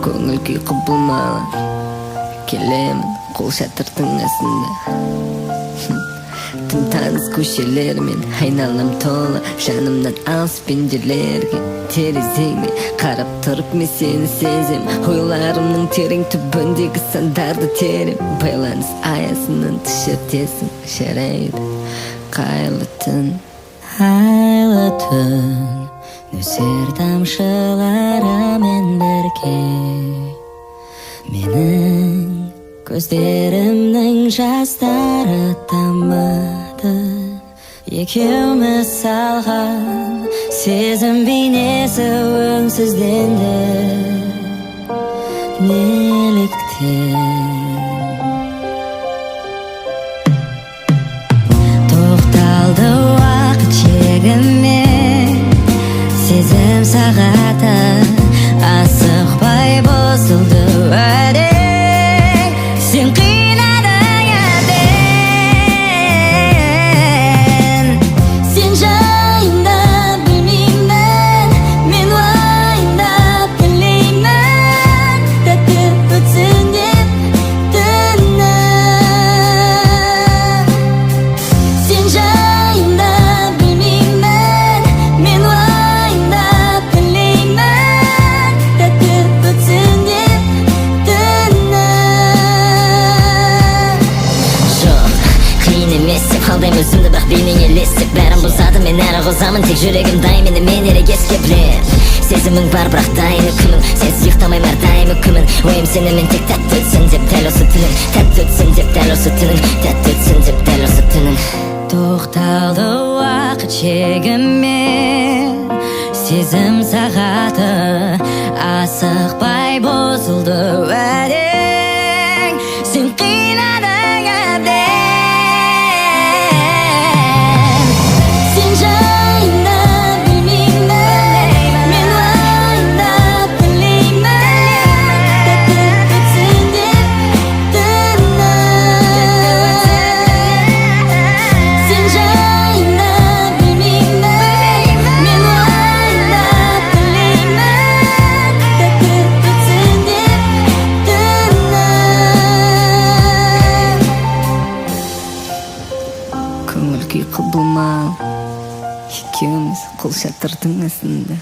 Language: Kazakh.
көңіл күй құбылмалы келемін қол шатырдың астында. Тым таныс көшелермен айналам толы, жанымнан алыс пенделерге терезеңе қарап тұрып мен сені сезем. Ойларымның терең түбіндегі сандарды терем, байланыс аясынан түшертесің жарайды қайырлы түн. Айлы түн нөсер тамшыларымен бірге менің көздерімнің жастары тамады. Екеуміз салған сезім бейнесі өңсізденді. Неліктен тоқталды уақыт шегімен, сезім сағаты асықпай бұзылды уәде. Сен қинадың әбден, сен жайында білмеймін, мен уайымдап тілеймін, тәтті өтсін деп түнім. Сен жайында білмеймін, мен уайымдап тілеймін, тәтті өтсін деп қалдайым өзімді, бірақ бейнең елестеп бәрін бұзады. Мен әрі қозамын, тек жүрегім дайын, мені мен ерегеске білем. Сезімің бар, бірақ дайын үкімің, сенсіз ұйықтамайым әрдайым үкімін. Ойым сенімен тек тәтті өтсін деп дәл осы түнің, тәтті өтсін деп дәл осы түнің, тәтті өтсін деп дәл осы түнің. Тоқталды уақыт шегімен, сезім сағаты асықпай бұзылды уәдең. Сен қинадың әбден, көңіл күй құбылмалы, екеуміз қол шатырдың астында.